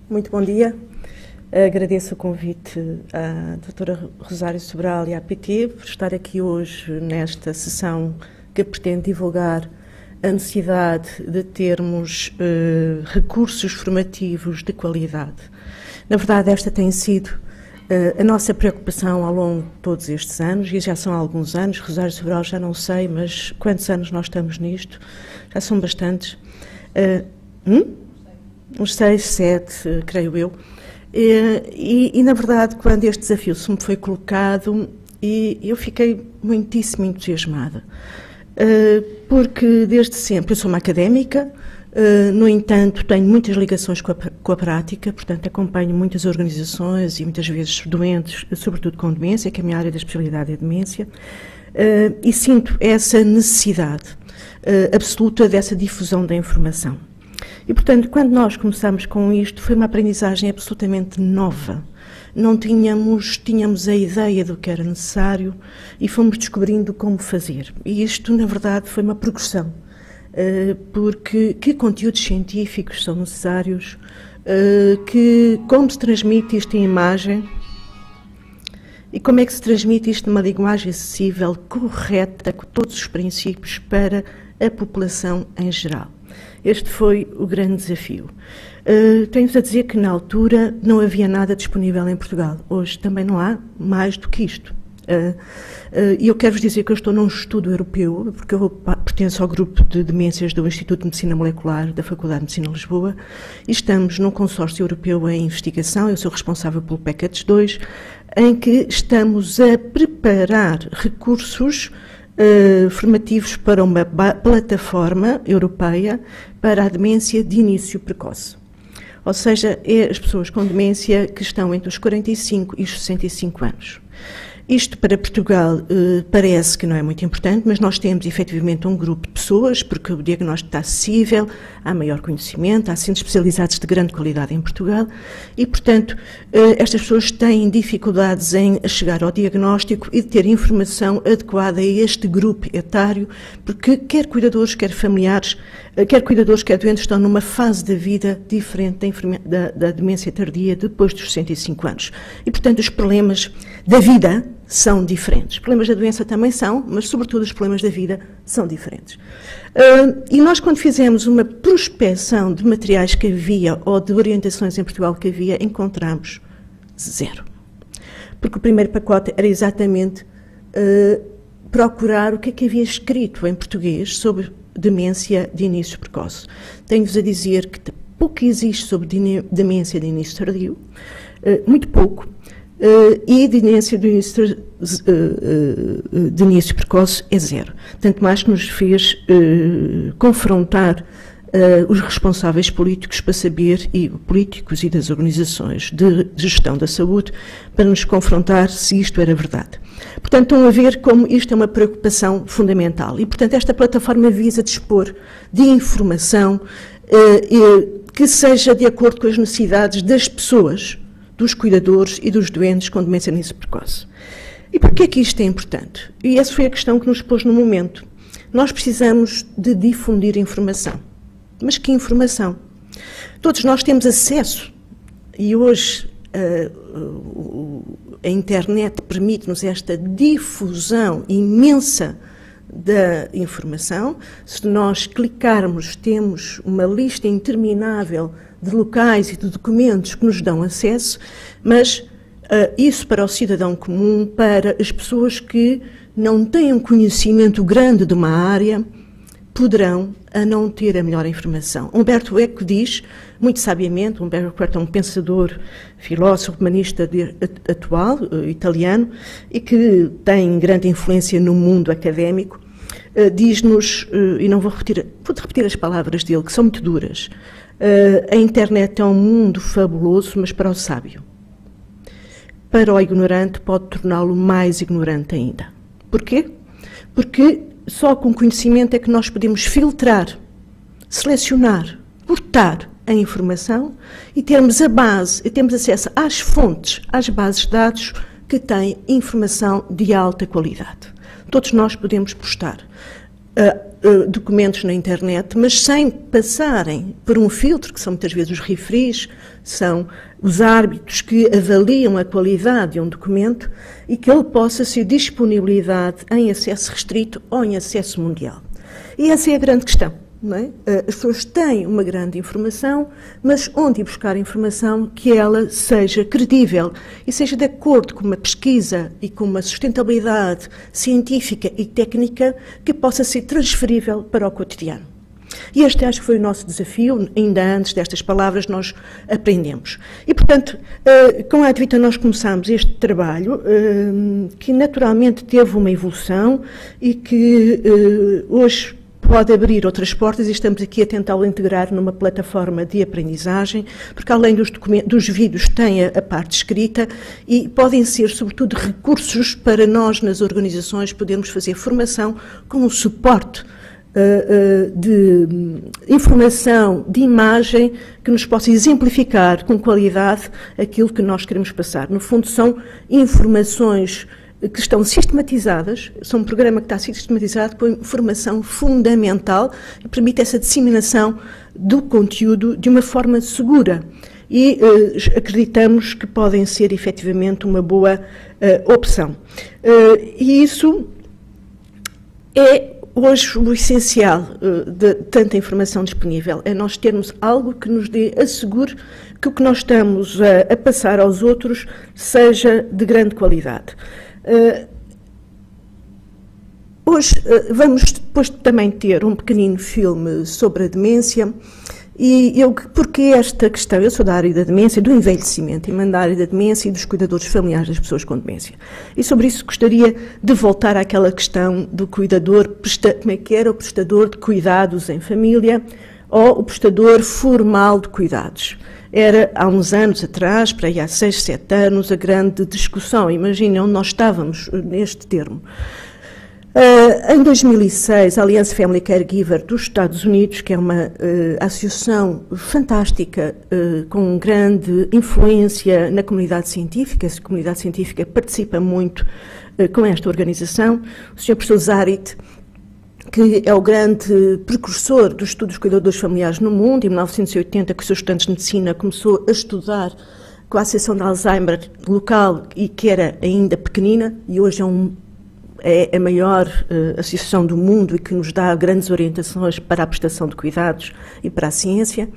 Muito bom dia. Agradeço o convite à doutora Rosário Sobral e à PT por estar aqui hoje nesta sessão que pretende divulgar a necessidade de termos recursos formativos de qualidade. Na verdade, esta tem sido a nossa preocupação ao longo de todos estes anos, e já são alguns anos. Rosário Sobral já não sei, mas quantos anos nós estamos nisto? Já são bastantes. Uns 6, 7, creio eu. E, na verdade, quando este desafio se me foi colocado, eu fiquei muitíssimo entusiasmada. Porque, desde sempre, eu sou uma académica, no entanto, tenho muitas ligações com a prática, portanto, acompanho muitas organizações e, muitas vezes, doentes, sobretudo com demência, que a minha área da especialidade é demência, e sinto essa necessidade absoluta dessa difusão da informação. E, portanto, quando nós começamos com isto, foi uma aprendizagem absolutamente nova. Não tínhamos a ideia do que era necessário e fomos descobrindo como fazer. E isto, na verdade, foi uma progressão, porque que conteúdos científicos são necessários, como se transmite isto em imagem e como é que se transmite isto numa linguagem acessível, correta, com todos os princípios para a população em geral. Este foi o grande desafio. Tenho-vos a dizer que, na altura, não havia nada disponível em Portugal. Hoje também não há mais do que isto. E eu quero-vos dizer que eu estou num estudo europeu, porque eu pertenço ao grupo de demências do Instituto de Medicina Molecular da Faculdade de Medicina de Lisboa, e estamos num consórcio europeu em investigação. Eu sou responsável pelo PECATS 2, em que estamos a preparar recursos formativos para uma plataforma europeia para a demência de início precoce. Ou seja, é as pessoas com demência que estão entre os 45 e os 65 anos. Isto para Portugal parece que não é muito importante, mas nós temos efetivamente um grupo de pessoas, porque o diagnóstico está acessível, há maior conhecimento, há centros especializados de grande qualidade em Portugal e, portanto, estas pessoas têm dificuldades em chegar ao diagnóstico e de ter informação adequada a este grupo etário, porque quer cuidadores, quer familiares, quer cuidadores, quer doentes estão numa fase da vida diferente da demência tardia depois dos 65 anos. E, portanto, os problemas da vida são diferentes. Os problemas da doença também são, mas, sobretudo, os problemas da vida são diferentes. E nós, quando fizemos uma prospecção de materiais que havia ou de orientações em Portugal que havia, encontramos zero. Porque o primeiro pacote era exatamente procurar o que é que havia escrito em português sobre demência de início precoce. Tenho-vos a dizer que pouco existe sobre demência de início tardio, muito pouco, e demência de início precoce é zero. Tanto mais que nos fez confrontar os responsáveis políticos para saber, e políticos e das organizações de gestão da saúde, para nos confrontar se isto era verdade. Portanto, estão a ver como isto é uma preocupação fundamental. E, portanto, esta plataforma visa dispor de informação que seja de acordo com as necessidades das pessoas, dos cuidadores e dos doentes com demência de início precoce. E porquê é que isto é importante? E essa foi a questão que nos pôs no momento. Nós precisamos de difundir informação. Mas que informação? Todos nós temos acesso, e hoje a internet permite-nos esta difusão imensa da informação. Se nós clicarmos, temos uma lista interminável de locais e de documentos que nos dão acesso, mas isso para o cidadão comum, para as pessoas que não têm um conhecimento grande de uma área, poderão a não ter a melhor informação. Umberto Eco diz, muito sabiamente, Umberto Eco é um pensador, filósofo, humanista atual, italiano, e que tem grande influência no mundo académico, diz-nos, e não vou repetir as palavras dele, que são muito duras, a internet é um mundo fabuloso, mas para o sábio. Para o ignorante pode torná-lo mais ignorante ainda. Porquê? Porque só com conhecimento é que nós podemos filtrar, selecionar, cortar a informação e termos a base, e termos acesso às fontes, às bases de dados que têm informação de alta qualidade. Todos nós podemos postar documentos na internet, mas sem passarem por um filtro, que são muitas vezes os referees, são os árbitros que avaliam a qualidade de um documento e que ele possa ser disponibilidade em acesso restrito ou em acesso mundial. E essa é a grande questão. Não é? As pessoas têm uma grande informação, mas onde ir buscar informação que ela seja credível e seja de acordo com uma pesquisa e com uma sustentabilidade científica e técnica que possa ser transferível para o cotidiano. E este acho que foi o nosso desafio, ainda antes destas palavras nós aprendemos. E, portanto, com a Advita nós começámos este trabalho, que naturalmente teve uma evolução e que hoje pode abrir outras portas e estamos aqui a tentá-lo integrar numa plataforma de aprendizagem, porque além dos vídeos tem a parte escrita e podem ser, sobretudo, recursos para nós, nas organizações, podermos fazer formação com o suporte de informação, de imagem, que nos possa exemplificar com qualidade aquilo que nós queremos passar. No fundo, são informações que estão sistematizadas, são um programa que está sistematizado com informação fundamental e permite essa disseminação do conteúdo de uma forma segura. E acreditamos que podem ser efetivamente uma boa opção. E isso é hoje o essencial de tanta informação disponível, é nós termos algo que nos assegure que o que nós estamos a passar aos outros seja de grande qualidade. Hoje vamos depois também ter um pequenino filme sobre a demência e porque esta questão, eu sou da área da demência, do envelhecimento, e da área da demência e dos cuidadores familiares das pessoas com demência. E sobre isso gostaria de voltar àquela questão do cuidador, como é que era o prestador de cuidados em família ou o prestador formal de cuidados. Era, há uns anos atrás, para aí há 6, 7 anos, a grande discussão. Imaginem onde nós estávamos neste termo. Em 2006, a Alliance Family Caregiver dos Estados Unidos, que é uma associação fantástica, com grande influência na comunidade científica, a comunidade científica participa muito com esta organização, o Sr. Professor Zarit, que é o grande precursor dos estudos de cuidadores familiares no mundo. Em 1980, com os seus estudantes de medicina, começou a estudar com a Associação de Alzheimer local e que era ainda pequenina, e hoje é a maior associação do mundo e que nos dá grandes orientações para a prestação de cuidados e para a ciência.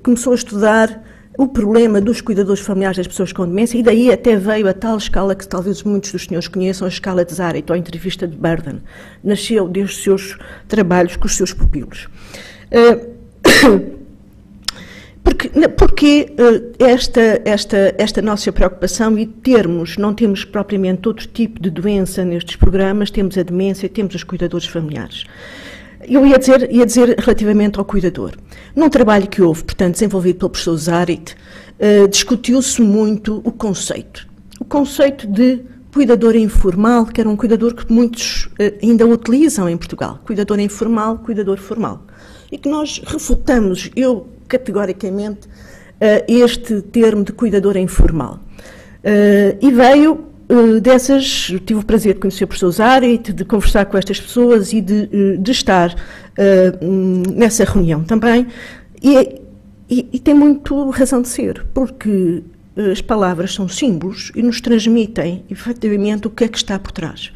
Começou a estudar o problema dos cuidadores familiares das pessoas com demência e daí até veio a tal escala que talvez muitos dos senhores conheçam, a escala de Zarit, ou a entrevista de Burden. Nasceu desde os seus trabalhos com os seus pupilos. Porque esta nossa preocupação e não temos propriamente outro tipo de doença nestes programas, temos a demência e temos os cuidadores familiares. Eu ia dizer relativamente ao cuidador. Num trabalho que houve, portanto, desenvolvido pelo professor Zarit, discutiu-se muito o conceito. O conceito de cuidador informal, que era um cuidador que muitos ainda utilizam em Portugal. Cuidador informal, cuidador formal. E que nós refutamos, categoricamente, este termo de cuidador informal. E veio tive o prazer de conhecer o professor Zarit, de conversar com estas pessoas e de estar nessa reunião também. E tem muito razão de ser, porque as palavras são símbolos e nos transmitem, efetivamente, o que é que está por trás.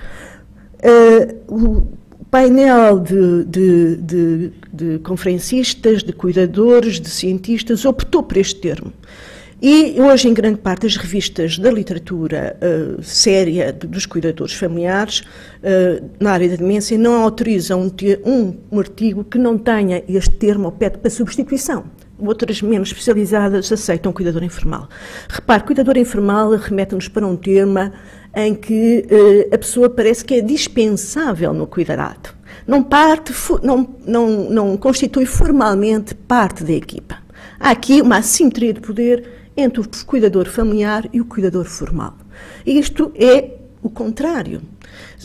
O painel de conferencistas, de cuidadores, de cientistas, optou por este termo. E hoje, em grande parte, as revistas da literatura séria dos cuidadores familiares na área da demência não autorizam um artigo que não tenha este termo ou pede para substituição. Outras menos especializadas aceitam cuidador informal. Repare, cuidador informal remete-nos para um termo em que a pessoa parece que é dispensável no cuidado. Não constitui formalmente parte da equipa. Há aqui uma assimetria de poder entre o cuidador familiar e o cuidador formal. E isto é o contrário.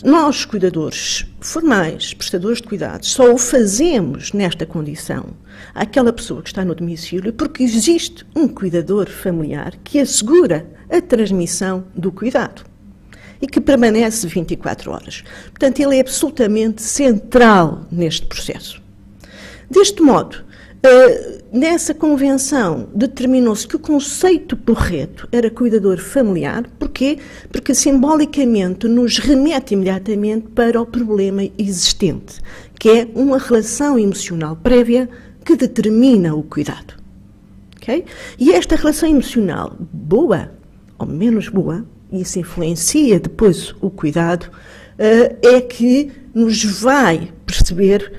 Nós, cuidadores formais, prestadores de cuidados, só o fazemos nesta condição àquela pessoa que está no domicílio porque existe um cuidador familiar que assegura a transmissão do cuidado. e que permanece 24 horas. Portanto, ele é absolutamente central neste processo. Deste modo, nessa convenção determinou-se que o conceito correto era cuidador familiar. Porquê? Porque simbolicamente nos remete imediatamente para o problema existente, que é uma relação emocional prévia que determina o cuidado. Okay? E esta relação emocional, boa ou menos boa, e isso influencia depois o cuidado, é que nos vai perceber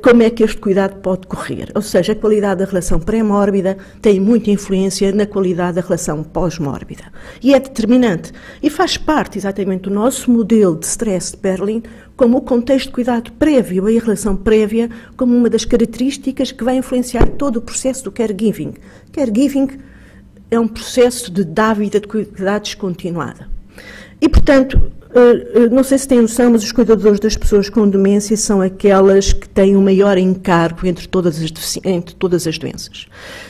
como é que este cuidado pode correr. Ou seja, a qualidade da relação pré-mórbida tem muita influência na qualidade da relação pós-mórbida. E é determinante. E faz parte exatamente do nosso modelo de stress de Berlin como o contexto de cuidado prévio e a relação prévia como uma das características que vai influenciar todo o processo do caregiving. Caregiving é um processo de dávida de cuidados continuada. E, portanto, não sei se têm noção, mas os cuidadores das pessoas com demência são aquelas que têm o maior encargo entre todas as doenças.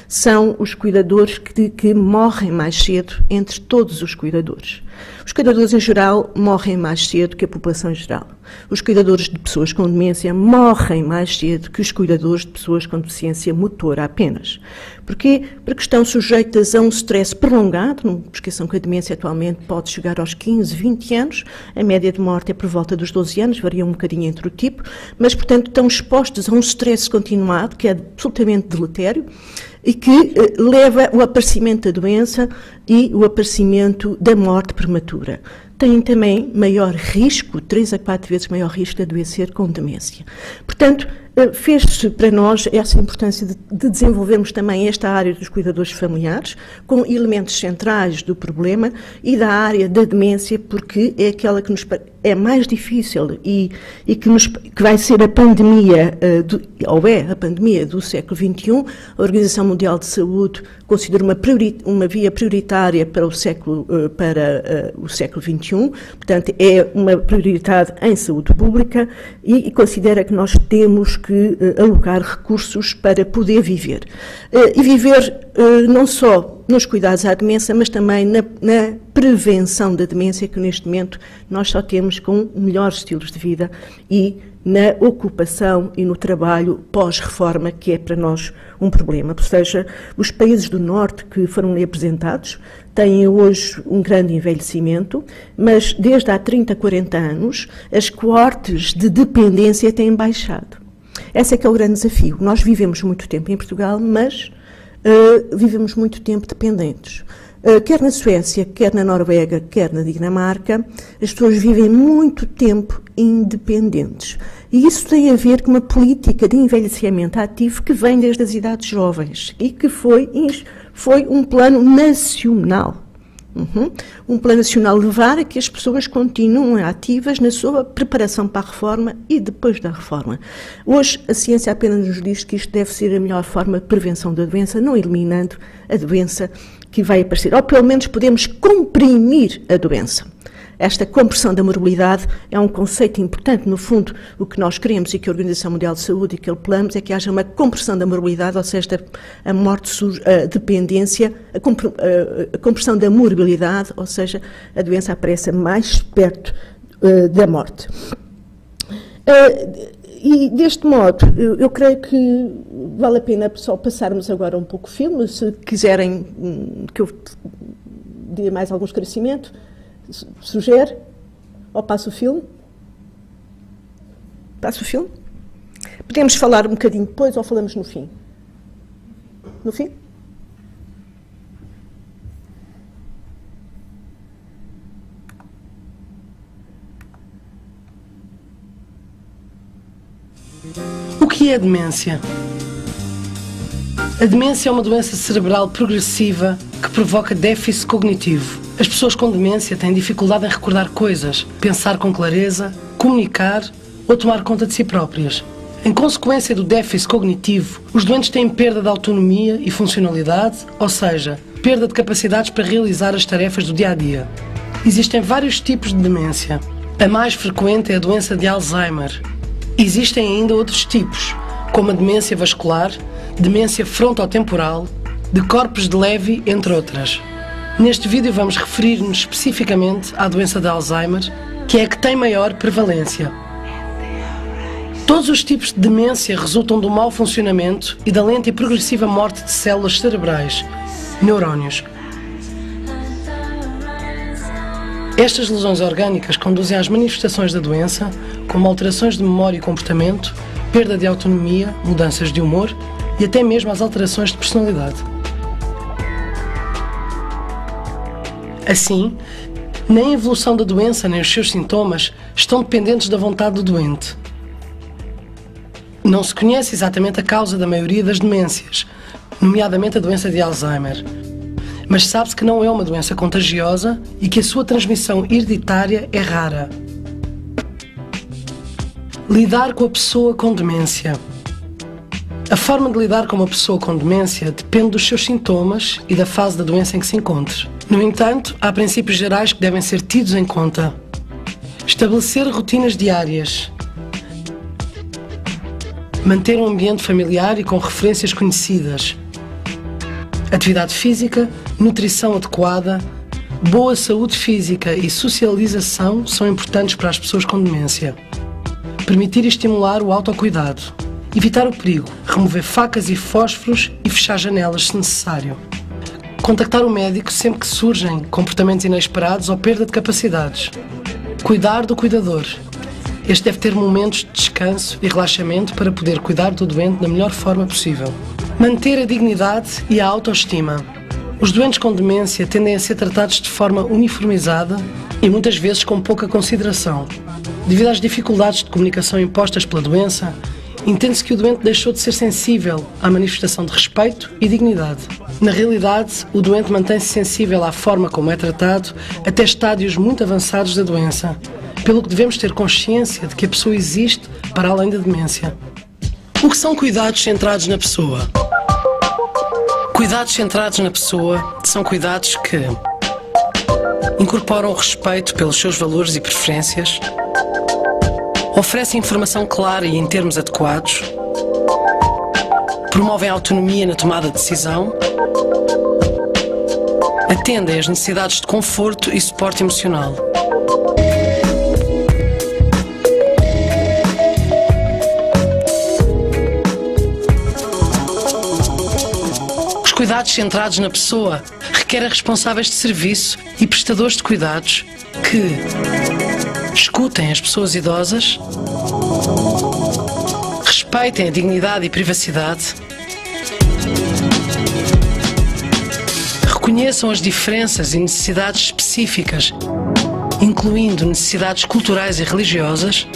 São os cuidadores que morrem mais cedo entre todos os cuidadores. Os cuidadores em geral morrem mais cedo que a população em geral. Os cuidadores de pessoas com demência morrem mais cedo que os cuidadores de pessoas com deficiência motora apenas. Porquê? Porque estão sujeitas a um stress prolongado. Não esqueçam que a demência atualmente pode chegar aos 15, 20 anos. A média de morte é por volta dos 12 anos, varia um bocadinho entre o tipo, mas, portanto, estão expostos a um stress continuado, que é absolutamente deletério, e que leva ao aparecimento da doença e o aparecimento da morte prematura. Têm também maior risco, 3 a 4 vezes maior risco de adoecer com demência. Portanto, fez-se para nós essa importância de desenvolvermos também esta área dos cuidadores familiares, com elementos centrais do problema, e da área da demência, porque é aquela que nos é mais difícil e que vai ser a pandemia, ou é a pandemia do século XXI. A Organização Mundial de Saúde considera uma via prioritária para o século XXI, portanto é uma prioridade em saúde pública e considera que nós temos que alocar recursos para poder viver. E viver não só nos cuidados à demência, mas também na prevenção da demência, que neste momento nós só temos com melhores estilos de vida, e na ocupação e no trabalho pós-reforma, que é para nós um problema. Ou seja, os países do Norte que foram ali apresentados têm hoje um grande envelhecimento, mas desde há 30, 40 anos as coortes de dependência têm baixado. Esse é que é o grande desafio. Nós vivemos muito tempo em Portugal, mas vivemos muito tempo dependentes. Quer na Suécia, quer na Noruega, quer na Dinamarca, as pessoas vivem muito tempo independentes. E isso tem a ver com uma política de envelhecimento ativo que vem desde as idades jovens e que foi um plano nacional. Um plano nacional levar a que as pessoas continuem ativas na sua preparação para a reforma e depois da reforma. Hoje a ciência apenas nos diz que isto deve ser a melhor forma de prevenção da doença, não eliminando a doença que vai aparecer, ou pelo menos podemos comprimir a doença. Esta compressão da morbilidade é um conceito importante. No fundo, o que nós queremos e que a Organização Mundial de Saúde e que apelamos é que haja uma compressão da morbilidade, ou seja, a morte, a dependência, a compressão da morbilidade, ou seja, a doença apareça mais perto da morte. E deste modo, eu creio que vale a pena só passarmos agora um pouco o filme, se quiserem que eu dê mais algum esclarecimento. Sugere? Ou passa o filme? Passa o filme? Podemos falar um bocadinho depois ou falamos no fim? No fim? O que é a demência? A demência é uma doença cerebral progressiva que provoca déficit cognitivo. As pessoas com demência têm dificuldade em recordar coisas, pensar com clareza, comunicar ou tomar conta de si próprias. Em consequência do déficit cognitivo, os doentes têm perda de autonomia e funcionalidade, ou seja, perda de capacidades para realizar as tarefas do dia-a-dia. Existem vários tipos de demência. A mais frequente é a doença de Alzheimer. Existem ainda outros tipos, como a demência vascular, demência frontotemporal, de corpos de Levy, entre outras. Neste vídeo vamos referir-nos especificamente à doença de Alzheimer, que é a que tem maior prevalência. Todos os tipos de demência resultam do mau funcionamento e da lenta e progressiva morte de células cerebrais, neurónios. Estas lesões orgânicas conduzem às manifestações da doença, como alterações de memória e comportamento, perda de autonomia, mudanças de humor e até mesmo às alterações de personalidade. Assim, nem a evolução da doença nem os seus sintomas estão dependentes da vontade do doente. Não se conhece exatamente a causa da maioria das demências, nomeadamente a doença de Alzheimer, mas sabe-se que não é uma doença contagiosa e que a sua transmissão hereditária é rara. Lidar com a pessoa com demência. A forma de lidar com uma pessoa com demência depende dos seus sintomas e da fase da doença em que se encontre. No entanto, há princípios gerais que devem ser tidos em conta. Estabelecer rotinas diárias. Manter um ambiente familiar e com referências conhecidas. Atividade física, nutrição adequada, boa saúde física e socialização são importantes para as pessoas com demência. Permitir e estimular o autocuidado. Evitar o perigo, remover facas e fósforos e fechar janelas se necessário. Contactar o médico sempre que surgem comportamentos inesperados ou perda de capacidades. Cuidar do cuidador. Este deve ter momentos de descanso e relaxamento para poder cuidar do doente da melhor forma possível. Manter a dignidade e a autoestima. Os doentes com demência tendem a ser tratados de forma uniformizada e muitas vezes com pouca consideração. Devido às dificuldades de comunicação impostas pela doença, entende-se que o doente deixou de ser sensível à manifestação de respeito e dignidade. Na realidade, o doente mantém-se sensível à forma como é tratado até estádios muito avançados da doença, pelo que devemos ter consciência de que a pessoa existe para além da demência. O que são cuidados centrados na pessoa? Cuidados centrados na pessoa são cuidados que incorporam o respeito pelos seus valores e preferências, oferecem informação clara e em termos adequados, promovem a autonomia na tomada de decisão, atendem às necessidades de conforto e suporte emocional. Os cuidados centrados na pessoa requerem responsáveis de serviço e prestadores de cuidados que escutem as pessoas idosas, respeitem a dignidade e privacidade, reconheçam as diferenças e necessidades específicas, incluindo necessidades culturais e religiosas,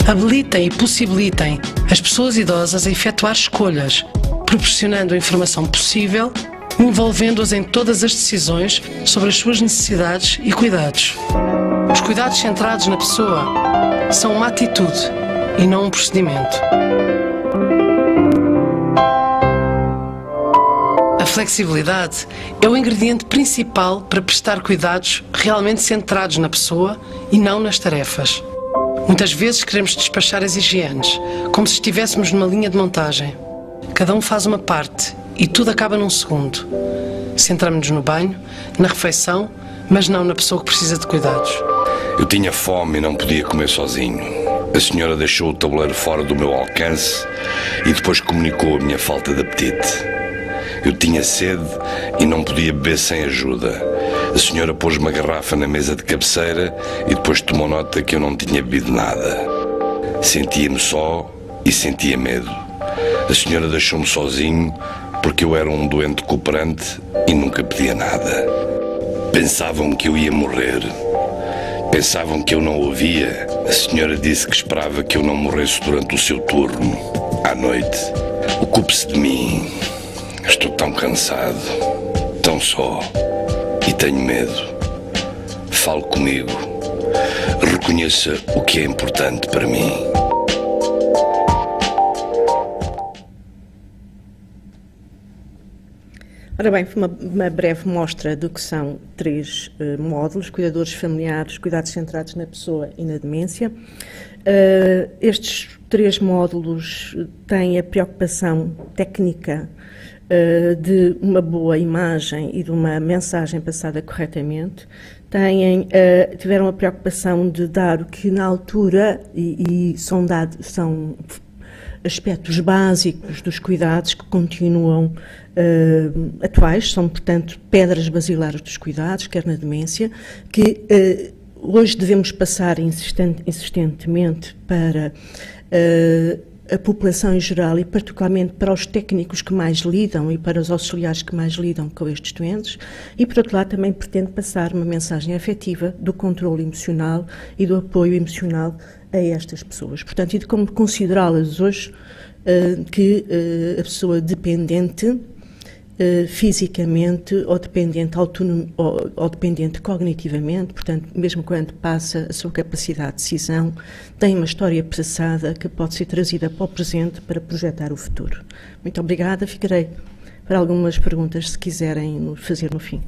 habilitem e possibilitem as pessoas idosas a efetuar escolhas, proporcionando a informação possível, envolvendo-as em todas as decisões sobre as suas necessidades e cuidados. Os cuidados centrados na pessoa são uma atitude e não um procedimento. A flexibilidade é o ingrediente principal para prestar cuidados realmente centrados na pessoa e não nas tarefas. Muitas vezes queremos despachar as higienes, como se estivéssemos numa linha de montagem. Cada um faz uma parte e tudo acaba num segundo. Centramos-nos no banho, na refeição, mas não na pessoa que precisa de cuidados. Eu tinha fome e não podia comer sozinho. A senhora deixou o tabuleiro fora do meu alcance e depois comunicou a minha falta de apetite. Eu tinha sede e não podia beber sem ajuda. A senhora pôs uma garrafa na mesa de cabeceira e depois tomou nota que eu não tinha bebido nada. Sentia-me só e sentia medo. A senhora deixou-me sozinho porque eu era um doente cooperante e nunca pedia nada. Pensavam que eu ia morrer. Pensavam que eu não ouvia. A senhora disse que esperava que eu não morresse durante o seu turno, à noite. Ocupe-se de mim. Estou tão cansado, tão só e tenho medo. Fale comigo. Reconheça o que é importante para mim. Ora bem, foi uma breve mostra do que são 3 módulos: cuidadores familiares, cuidados centrados na pessoa e na demência. Estes 3 módulos têm a preocupação técnica de uma boa imagem e de uma mensagem passada corretamente, tiveram a preocupação de dar o que na altura, e são aspectos básicos dos cuidados que continuam atuais, são, portanto, pedras basilares dos cuidados, quer na demência, que hoje devemos passar insistentemente para a população em geral e particularmente para os técnicos que mais lidam e para os auxiliares que mais lidam com estes doentes, e por outro lado também pretende passar uma mensagem afetiva do controle emocional e do apoio emocional a estas pessoas. Portanto, e de como considerá-las hoje que a pessoa dependente fisicamente ou dependente cognitivamente, portanto, mesmo quando passa a sua capacidade de decisão, tem uma história passada que pode ser trazida para o presente para projetar o futuro. Muito obrigada, ficarei para algumas perguntas se quiserem fazer no fim.